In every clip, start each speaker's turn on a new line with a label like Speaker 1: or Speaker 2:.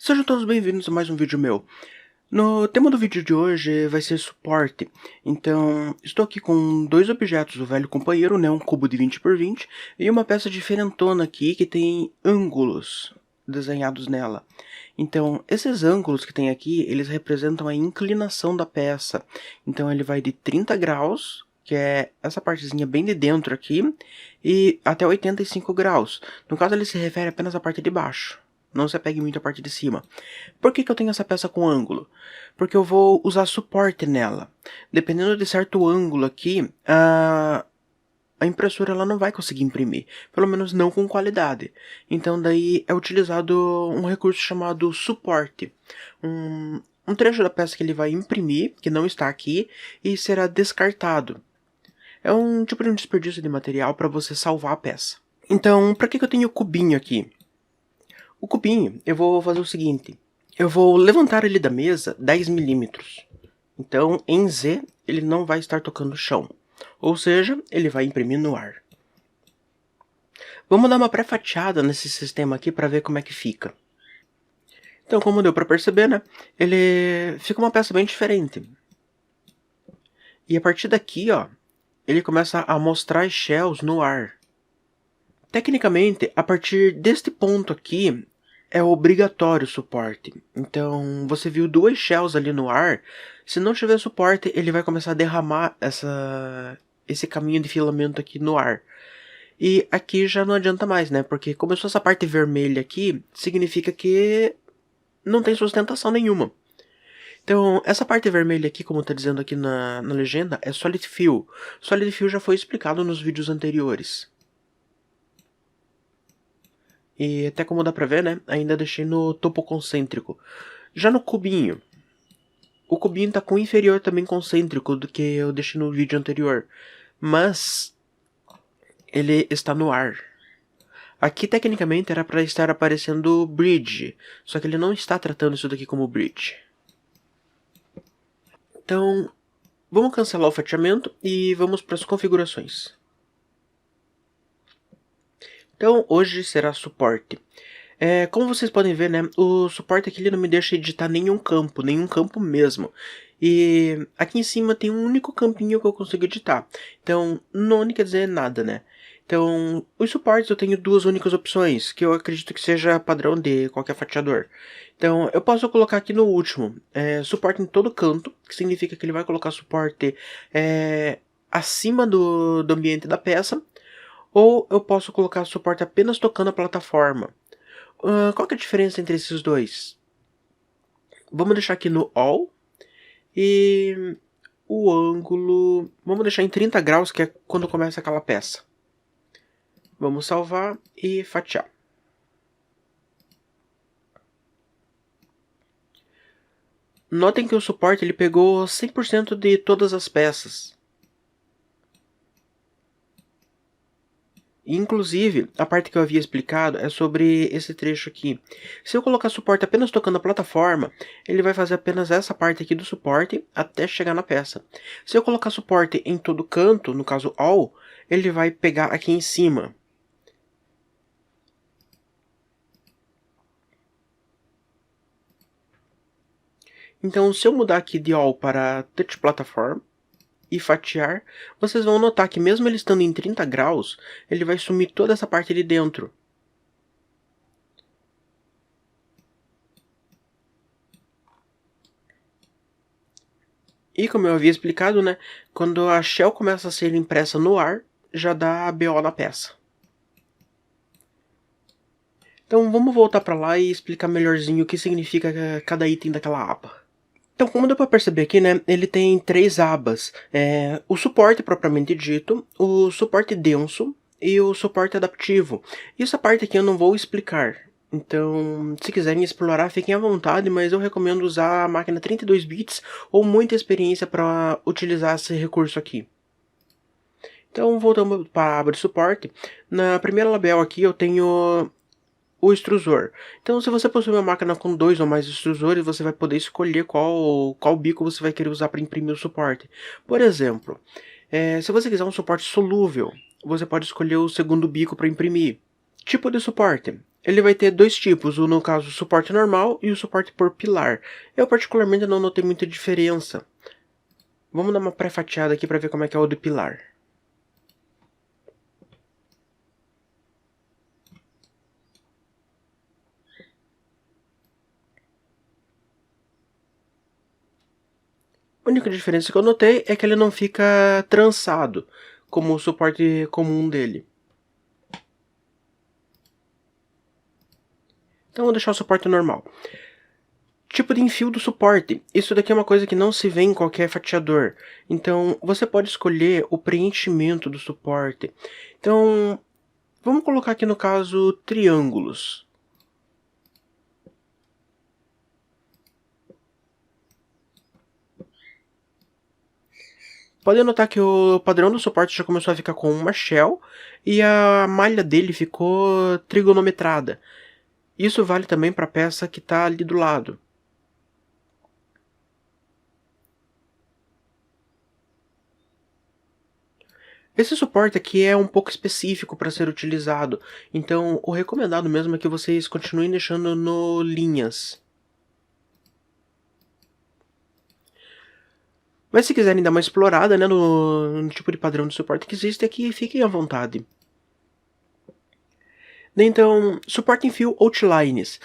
Speaker 1: Sejam todos bem-vindos a mais um vídeo meu. No tema do vídeo de hoje vai ser suporte. Então, estou aqui com dois objetos, o velho companheiro, né, um cubo de 20 por 20, e uma peça diferentona aqui que tem ângulos desenhados nela. Então, esses ângulos que tem aqui, eles representam a inclinação da peça. Então, ele vai de 30 graus, que é essa partezinha bem de dentro aqui, e até 85 graus. No caso, ele se refere apenas à parte de baixo. Não se apegue muito à parte de cima. Por que eu tenho essa peça com ângulo? Porque eu vou usar suporte nela. Dependendo de certo ângulo aqui, a impressora ela não vai conseguir imprimir. Pelo menos não com qualidade. Então daí é utilizado um recurso chamado suporte. Um trecho da peça que ele vai imprimir, que não está aqui, e será descartado. É um tipo de um desperdício de material para você salvar a peça. Então, para que eu tenho o cubinho aqui? O cubinho, eu vou fazer o seguinte. Eu vou levantar ele da mesa 10 milímetros. Então, em Z, ele não vai estar tocando o chão. Ou seja, ele vai imprimir no ar. Vamos dar uma pré-fatiada nesse sistema aqui para ver como é que fica. Então, como deu para perceber, né? Ele fica uma peça bem diferente. E a partir daqui, ó, ele começa a mostrar as shells no ar. Tecnicamente, a partir deste ponto aqui, é obrigatório o suporte. Então, você viu duas shells ali no ar. Se não tiver suporte, ele vai começar a derramar esse caminho de filamento aqui no ar. E aqui já não adianta mais, né? Porque começou essa parte vermelha aqui, significa que não tem sustentação nenhuma. Então, essa parte vermelha aqui, como está dizendo aqui na legenda, é Solid Fill. Solid Fill já foi explicado nos vídeos anteriores. E até como dá pra ver, né, ainda deixei no topo concêntrico. Já no cubinho, o cubinho tá com o inferior também concêntrico do que eu deixei no vídeo anterior. Mas ele está no ar. Aqui tecnicamente era para estar aparecendo bridge, só que ele não está tratando isso daqui como bridge. Então, vamos cancelar o fatiamento e vamos para as configurações. Então, hoje será suporte. Como vocês podem ver, né, o suporte aqui ele não me deixa editar nenhum campo mesmo. E aqui em cima tem um único campinho que eu consigo editar. Então, não quer dizer nada, né? Então, os suportes eu tenho duas únicas opções, que eu acredito que seja padrão de qualquer fatiador. Então, eu posso colocar aqui no último, suporte em todo canto, que significa que ele vai colocar suporte acima do ambiente da peça. Ou eu posso colocar suporte apenas tocando a plataforma. Qual que é a diferença entre esses dois? Vamos deixar aqui no All. E o ângulo... vamos deixar em 30 graus, que é quando começa aquela peça. Vamos salvar e fatiar. Notem que o suporte ele pegou 100% de todas as peças. Inclusive, a parte que eu havia explicado é sobre esse trecho aqui. Se eu colocar suporte apenas tocando a plataforma, ele vai fazer apenas essa parte aqui do suporte até chegar na peça. Se eu colocar suporte em todo canto, no caso All, ele vai pegar aqui em cima. Então, se eu mudar aqui de All para Touch Platform, e fatiar, vocês vão notar que mesmo ele estando em 30 graus, ele vai sumir toda essa parte de dentro. E como eu havia explicado, né, quando a shell começa a ser impressa no ar, já dá BO na peça. Então vamos voltar para lá e explicar melhorzinho o que significa cada item daquela aba. Então, como deu para perceber aqui, né, ele tem três abas. O suporte propriamente dito, o suporte denso e o suporte adaptivo. E essa parte aqui eu não vou explicar. Então, se quiserem explorar, fiquem à vontade, mas eu recomendo usar a máquina 32 bits ou muita experiência para utilizar esse recurso aqui. Então, voltando para a aba de suporte, na primeira label aqui eu tenho o extrusor. Então, se você possui uma máquina com 2 ou mais extrusores, você vai poder escolher qual bico você vai querer usar para imprimir o suporte. Por exemplo, se você quiser um suporte solúvel, você pode escolher o segundo bico para imprimir. Tipo de suporte. ele vai ter dois tipos, no caso o suporte normal e o suporte por pilar. Eu particularmente não notei muita diferença. Vamos dar uma pré-fatiada aqui para ver como é que é o de pilar. A única diferença que eu notei é que ele não fica trançado, como o suporte comum dele. Então vou deixar o suporte normal. Tipo de enfio do suporte. Isso daqui é uma coisa que não se vê em qualquer fatiador. Então você pode escolher o preenchimento do suporte. Então vamos colocar aqui no caso triângulos. Pode notar que o padrão do suporte já começou a ficar com uma shell e a malha dele ficou trigonometrada. Isso vale também para a peça que está ali do lado. Esse suporte aqui é um pouco específico para ser utilizado, então o recomendado mesmo é que vocês continuem deixando no linhas. Mas se quiserem dar uma explorada, né, no tipo de padrão de suporte que existe aqui, fiquem à vontade. Então, suporte em fio outlines.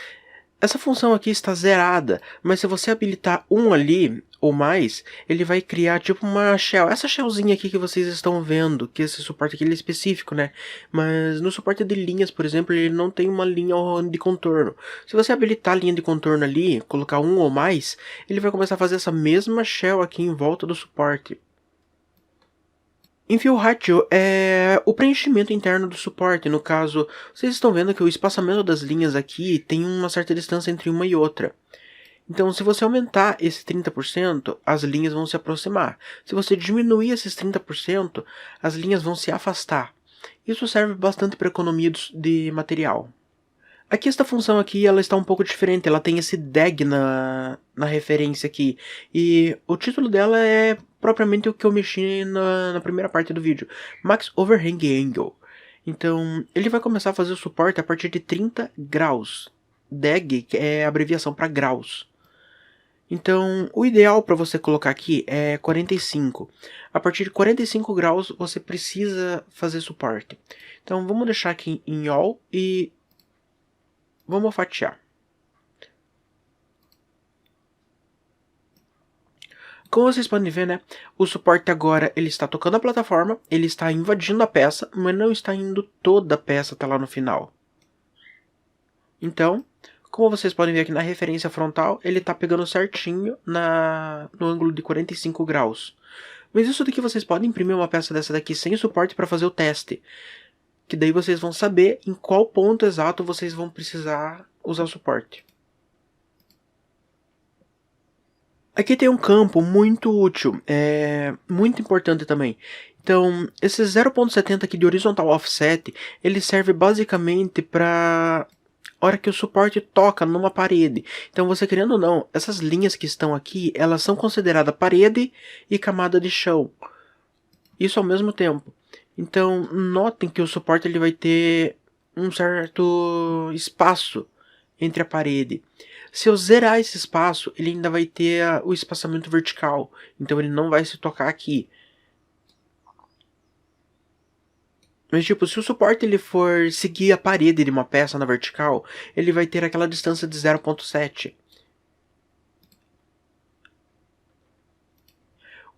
Speaker 1: Essa função aqui está zerada, mas se você habilitar um ali, ou mais, ele vai criar tipo uma shell. Essa shellzinha aqui que vocês estão vendo, que esse suporte aqui ele é específico, né? Mas no suporte de linhas, por exemplo, ele não tem uma linha de contorno. Se você habilitar a linha de contorno ali, colocar um ou mais, ele vai começar a fazer essa mesma shell aqui em volta do suporte. Enfio ratio é o preenchimento interno do suporte. No caso, vocês estão vendo que o espaçamento das linhas aqui tem uma certa distância entre uma e outra. Então, se você aumentar esse 30%, as linhas vão se aproximar. Se você diminuir esses 30%, as linhas vão se afastar. Isso serve bastante para economia de material. Aqui esta função aqui, ela está um pouco diferente, ela tem esse DAG na referência aqui, e o título dela é propriamente o que eu mexi na primeira parte do vídeo, Max Overhang Angle. Então, ele vai começar a fazer o suporte a partir de 30 graus. DAG é a abreviação para graus. Então, o ideal para você colocar aqui é 45. A partir de 45 graus, você precisa fazer suporte. Então, vamos deixar aqui em All e vamos fatiar. Como vocês podem ver, né, o suporte agora ele está tocando a plataforma, ele está invadindo a peça, mas não está indo toda a peça até lá no final. Então, como vocês podem ver aqui na referência frontal, ele está pegando certinho no ângulo de 45 graus. Mas isso daqui vocês podem imprimir uma peça dessa daqui sem suporte para fazer o teste. Que daí vocês vão saber em qual ponto exato vocês vão precisar usar o suporte. Aqui tem um campo muito útil, muito importante também. Então, esse 0.70 aqui de horizontal offset, ele serve basicamente para hora que o suporte toca numa parede. Então, você querendo ou não, essas linhas que estão aqui, elas são consideradas parede e camada de chão. Isso ao mesmo tempo. Então, notem que o suporte ele vai ter um certo espaço entre a parede. Se eu zerar esse espaço, ele ainda vai ter o espaçamento vertical. Então ele não vai se tocar aqui. Mas tipo, se o suporte ele for seguir a parede de uma peça na vertical, ele vai ter aquela distância de 0.7.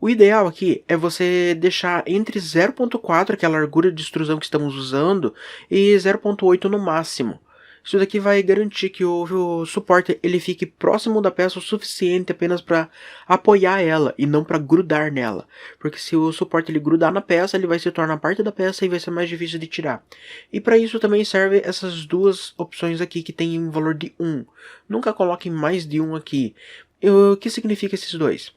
Speaker 1: O ideal aqui é você deixar entre 0.4, que é a largura de extrusão que estamos usando, e 0.8 no máximo. Isso daqui vai garantir que o suporte ele fique próximo da peça o suficiente apenas para apoiar ela e não para grudar nela. Porque se o suporte ele grudar na peça, ele vai se tornar parte da peça e vai ser mais difícil de tirar. E para isso também serve essas duas opções aqui que tem um valor de 1. Nunca coloquem mais de 1 aqui. O que significa esses dois?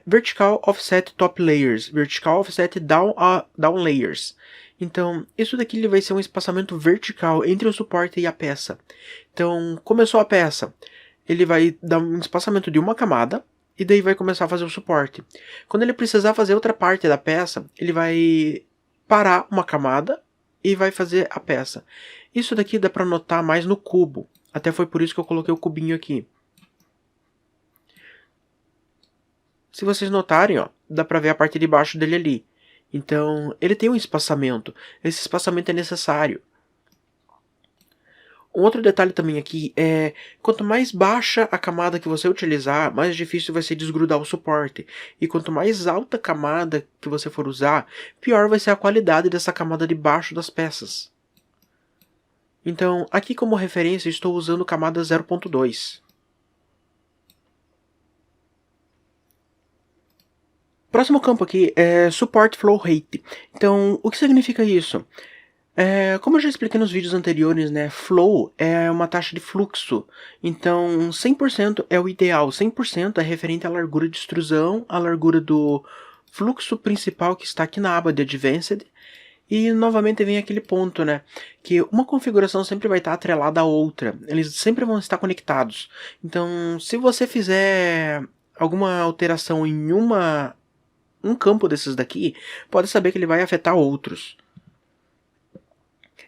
Speaker 1: Vertical Offset Top Layers, Vertical Offset Down Layers. Então, isso daqui ele vai ser um espaçamento vertical entre o suporte e a peça. Então, começou a peça, ele vai dar um espaçamento de uma camada, e daí vai começar a fazer o suporte. Quando ele precisar fazer outra parte da peça, ele vai parar uma camada e vai fazer a peça. Isso daqui dá para notar mais no cubo. Até foi por isso que eu coloquei o cubinho aqui. Se vocês notarem, ó, dá para ver a parte de baixo dele ali. Então, ele tem um espaçamento. Esse espaçamento é necessário. Um outro detalhe também aqui é, quanto mais baixa a camada que você utilizar, mais difícil vai ser desgrudar o suporte. E quanto mais alta a camada que você for usar, pior vai ser a qualidade dessa camada de baixo das peças. Então, aqui como referência estou usando camada 0.2. Próximo campo aqui é Support Flow Rate. Então, o que significa isso? Como eu já expliquei nos vídeos anteriores, né, flow é uma taxa de fluxo, então 100% é o ideal, 100% é referente à largura de extrusão, à largura do fluxo principal que está aqui na aba de Advanced, e novamente vem aquele ponto, né, que uma configuração sempre vai estar atrelada à outra, eles sempre vão estar conectados, então se você fizer alguma alteração em um campo desses daqui, pode saber que ele vai afetar outros.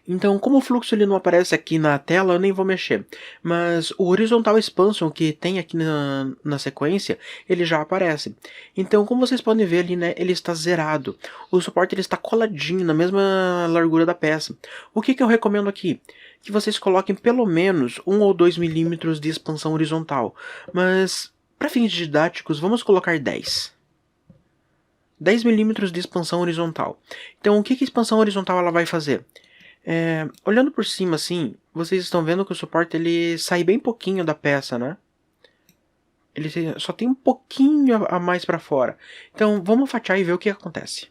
Speaker 1: Então, como o fluxo ele não aparece aqui na tela, eu nem vou mexer. Mas o Horizontal Expansion que tem aqui na sequência, ele já aparece. Então, como vocês podem ver ali, né, ele está zerado. O suporte ele está coladinho na mesma largura da peça. O que eu recomendo aqui? Que vocês coloquem pelo menos 1 ou 2 milímetros de expansão horizontal. Mas, para fins didáticos, vamos colocar 10. 10 milímetros de expansão horizontal. Então, o que a expansão horizontal ela vai fazer? Olhando por cima assim, vocês estão vendo que o suporte ele sai bem pouquinho da peça, né? Ele só tem um pouquinho a mais para fora. Então vamos fatiar e ver o que acontece.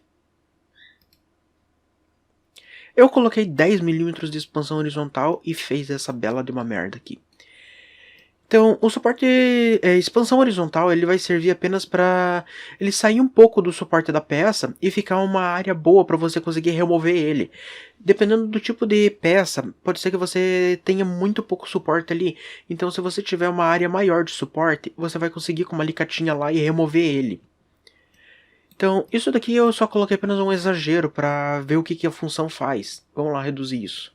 Speaker 1: Eu coloquei 10 milímetros de expansão horizontal e fez essa bela de uma merda aqui. Então, o suporte expansão horizontal ele vai servir apenas para ele sair um pouco do suporte da peça e ficar uma área boa para você conseguir remover ele. Dependendo do tipo de peça, pode ser que você tenha muito pouco suporte ali. Então, se você tiver uma área maior de suporte, você vai conseguir com uma alicatinha lá e remover ele. Então, isso daqui eu só coloquei apenas um exagero para ver o que a função faz. Vamos lá reduzir isso.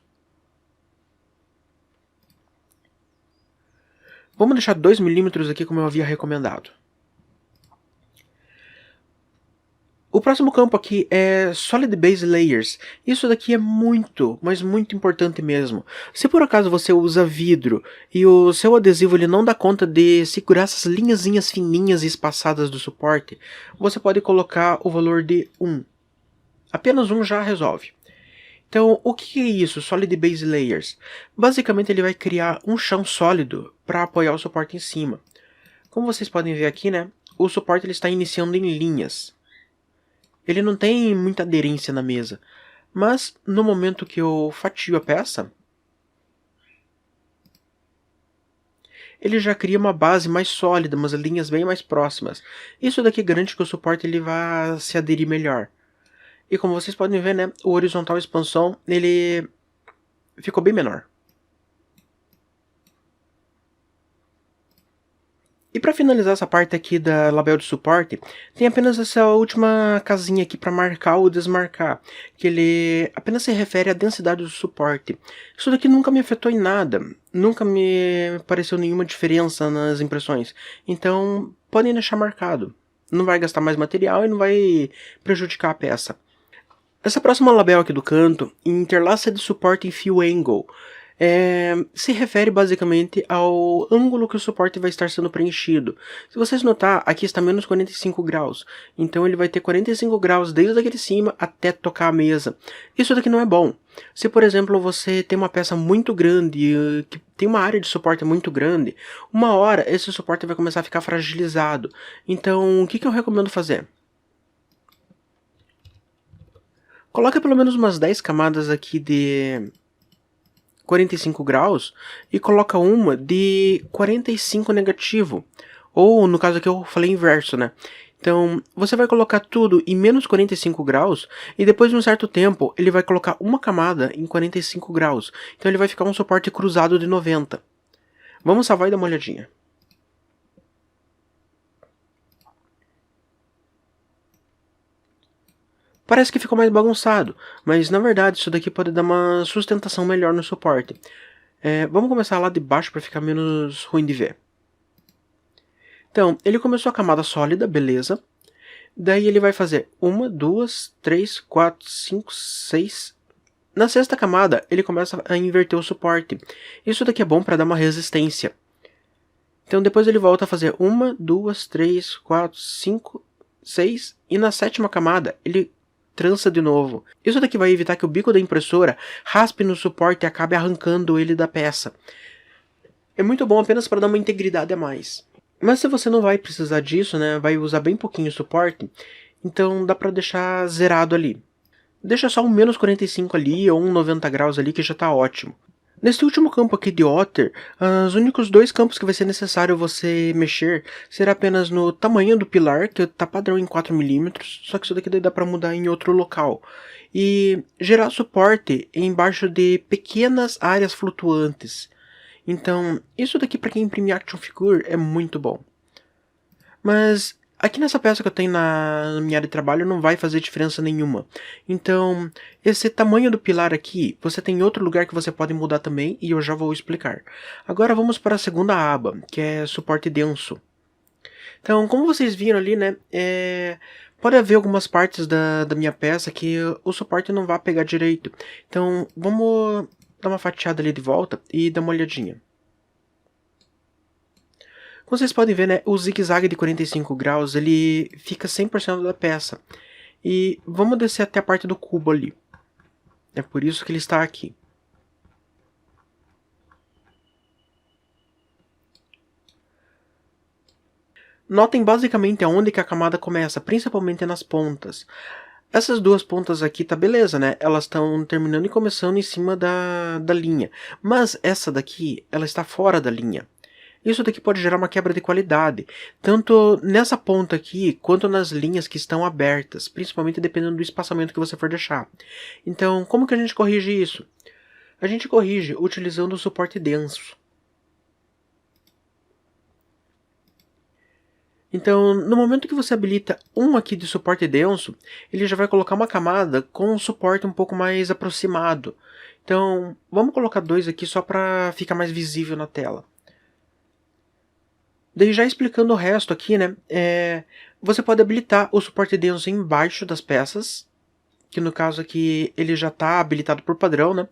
Speaker 1: Vamos deixar 2 milímetros aqui como eu havia recomendado. O próximo campo aqui é Solid Base Layers. Isso daqui é muito, mas muito importante mesmo. Se por acaso você usa vidro e o seu adesivo ele não dá conta de segurar essas linhazinhas fininhas e espaçadas do suporte, você pode colocar o valor de 1. Apenas 1 já resolve. Então, o que é isso, Solid Base Layers? Basicamente ele vai criar um chão sólido para apoiar o suporte em cima. Como vocês podem ver aqui, né, o suporte ele está iniciando em linhas. Ele não tem muita aderência na mesa, mas no momento que eu fatio a peça, ele já cria uma base mais sólida, umas linhas bem mais próximas. Isso daqui garante que o suporte ele vai se aderir melhor. E como vocês podem ver, né, o horizontal expansão, ele ficou bem menor. E para finalizar essa parte aqui da label de suporte, tem apenas essa última casinha aqui para marcar ou desmarcar, que ele apenas se refere à densidade do suporte. Isso daqui nunca me afetou em nada, nunca me pareceu nenhuma diferença nas impressões, então podem deixar marcado. Não vai gastar mais material e não vai prejudicar a peça. Essa próxima label aqui do canto, Interlaced Support in Fill Angle, se refere basicamente ao ângulo que o suporte vai estar sendo preenchido. Se vocês notar, aqui está menos 45 graus, então ele vai ter 45 graus desde aqui de cima até tocar a mesa. Isso daqui não é bom. Se, por exemplo, você tem uma peça muito grande, que tem uma área de suporte muito grande, uma hora esse suporte vai começar a ficar fragilizado. Então, o que eu recomendo fazer? Coloca pelo menos umas 10 camadas aqui de 45 graus e coloca uma de 45 negativo. Ou, no caso aqui eu falei inverso, né? Então, você vai colocar tudo em menos 45 graus e depois de um certo tempo ele vai colocar uma camada em 45 graus. Então ele vai ficar um suporte cruzado de 90. Vamos salvar e dar uma olhadinha. Parece que ficou mais bagunçado, mas na verdade isso daqui pode dar uma sustentação melhor no suporte. Vamos começar lá de baixo para ficar menos ruim de ver. Então, ele começou a camada sólida, beleza. Daí ele vai fazer 1, 2, 3, 4, 5, 6. Na sexta camada, ele começa a inverter o suporte. Isso daqui é bom para dar uma resistência. Então depois ele volta a fazer 1, 2, 3, 4, 5, 6. E na sétima camada, ele trança de novo. Isso daqui vai evitar que o bico da impressora raspe no suporte e acabe arrancando ele da peça. É muito bom apenas para dar uma integridade a mais. Mas se você não vai precisar disso, né, vai usar bem pouquinho o suporte, então dá para deixar zerado ali. Deixa só um menos 45 ali ou um 90 graus ali que já está ótimo. Nesse último campo aqui de Otter, os únicos dois campos que vai ser necessário você mexer será apenas no tamanho do pilar, que está padrão em 4 mm, só que isso daqui dá para mudar em outro local. E gerar suporte embaixo de pequenas áreas flutuantes. Então, isso daqui para quem imprimir action figure é muito bom. Mas aqui nessa peça que eu tenho na minha área de trabalho não vai fazer diferença nenhuma. Então, esse tamanho do pilar aqui, você tem outro lugar que você pode mudar também e eu já vou explicar. Agora vamos para a segunda aba, que é suporte denso. Então, como vocês viram ali, né, pode haver algumas partes da minha peça que o suporte não vai pegar direito. Então, vamos dar uma fatiada ali de volta e dar uma olhadinha. Como vocês podem ver, né, o zigue-zague de 45 graus ele fica 100% da peça. E vamos descer até a parte do cubo ali. É por isso que ele está aqui. Notem basicamente aonde que a camada começa, principalmente nas pontas. Essas duas pontas aqui tá beleza, né? Elas estão terminando e começando em cima da linha. Mas essa daqui, ela está fora da linha. Isso daqui pode gerar uma quebra de qualidade, tanto nessa ponta aqui, quanto nas linhas que estão abertas, principalmente dependendo do espaçamento que você for deixar. Então, como que a gente corrige isso? A gente corrige utilizando o suporte denso. Então, no momento que você habilita um aqui de suporte denso, ele já vai colocar uma camada com um suporte um pouco mais aproximado. Então, vamos colocar dois aqui só para ficar mais visível na tela. Daí já explicando o resto aqui, né, você pode habilitar o suporte denso embaixo das peças, que no caso aqui ele já está habilitado por padrão, né.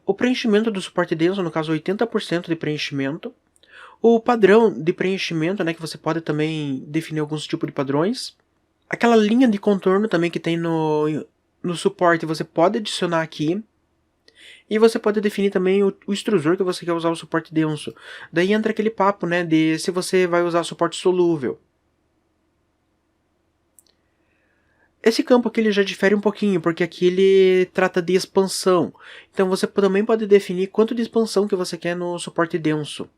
Speaker 1: O preenchimento do suporte denso, no caso 80% de preenchimento. O padrão de preenchimento, né, que você pode também definir alguns tipos de padrões. Aquela linha de contorno também que tem no suporte, você pode adicionar aqui. E você pode definir também o extrusor que você quer usar o suporte denso. Daí entra aquele papo, né, de se você vai usar suporte solúvel. Esse campo aqui ele já difere um pouquinho, porque aqui ele trata de expansão. Então você também pode definir quanto de expansão que você quer no suporte denso.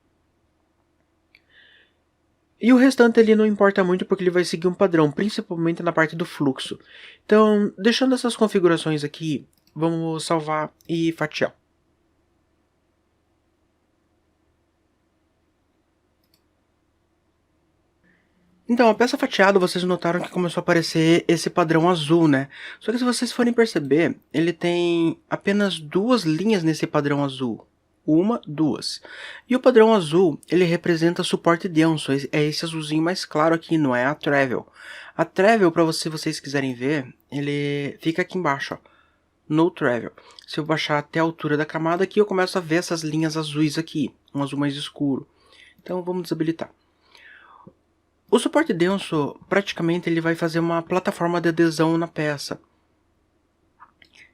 Speaker 1: E o restante ele não importa muito porque ele vai seguir um padrão, principalmente na parte do fluxo. Então, deixando essas configurações aqui, vamos salvar e fatiar. Então, a peça fatiada, vocês notaram que começou a aparecer esse padrão azul, né? Só que se vocês forem perceber, ele tem apenas duas linhas nesse padrão azul. Uma, duas. E o padrão azul, ele representa suporte denso. É esse azulzinho mais claro aqui, não é a travel. A travel, para vocês quiserem ver, ele fica aqui embaixo, ó. No travel. Se eu baixar até a altura da camada aqui, eu começo a ver essas linhas azuis aqui. Um azul mais escuro. Então, vamos desabilitar. O suporte denso, praticamente, ele vai fazer uma plataforma de adesão na peça.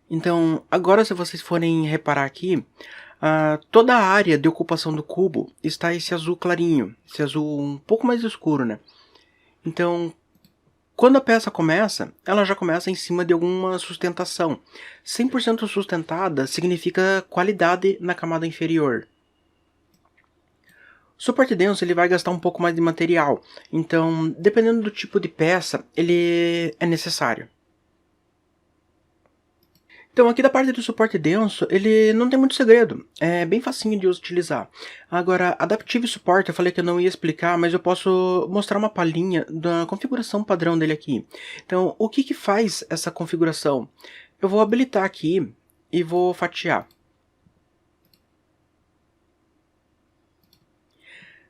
Speaker 1: Então, agora se vocês forem reparar aqui, toda a área de ocupação do cubo está esse azul clarinho, esse azul um pouco mais escuro, né? Então, quando a peça começa, ela já começa em cima de alguma sustentação. 100% sustentada significa qualidade na camada inferior. O suporte denso ele vai gastar um pouco mais de material, então, dependendo do tipo de peça, ele é necessário. Então, aqui da parte do suporte denso, ele não tem muito segredo, é bem facinho de utilizar. Agora, Adaptive Support, eu falei que eu não ia explicar, mas eu posso mostrar uma palhinha da configuração padrão dele aqui. Então, o que que faz essa configuração? Eu vou habilitar aqui e vou fatiar.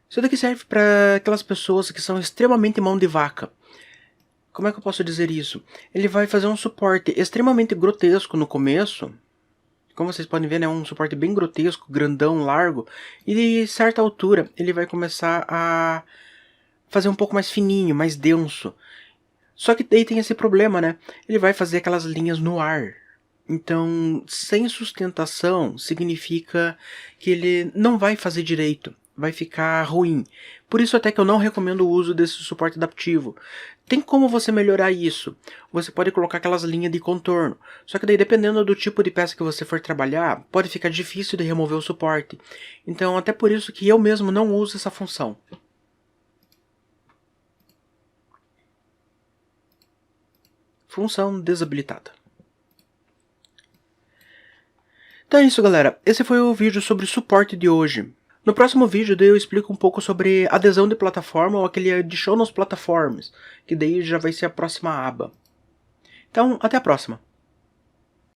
Speaker 1: Isso daqui serve para aquelas pessoas que são extremamente mão de vaca. Como é que eu posso dizer isso? Ele vai fazer um suporte extremamente grotesco no começo. Como vocês podem ver, é um suporte bem grotesco, grandão, largo. E de certa altura ele vai começar a fazer um pouco mais fininho, mais denso. Só que daí tem esse problema, né? Ele vai fazer aquelas linhas no ar. Então, sem sustentação significa que ele não vai fazer direito. Vai ficar ruim. Por isso até que eu não recomendo o uso desse suporte adaptivo. Tem como você melhorar isso. Você pode colocar aquelas linhas de contorno. Só que daí, dependendo do tipo de peça que você for trabalhar, pode ficar difícil de remover o suporte. Então, até por isso que eu mesmo não uso essa função. Função desabilitada. Então é isso, galera. Esse foi o vídeo sobre suporte de hoje. No próximo vídeo daí eu explico um pouco sobre adesão de plataforma ou aquele Additional Platforms, que daí já vai ser a próxima aba. Então, até a próxima.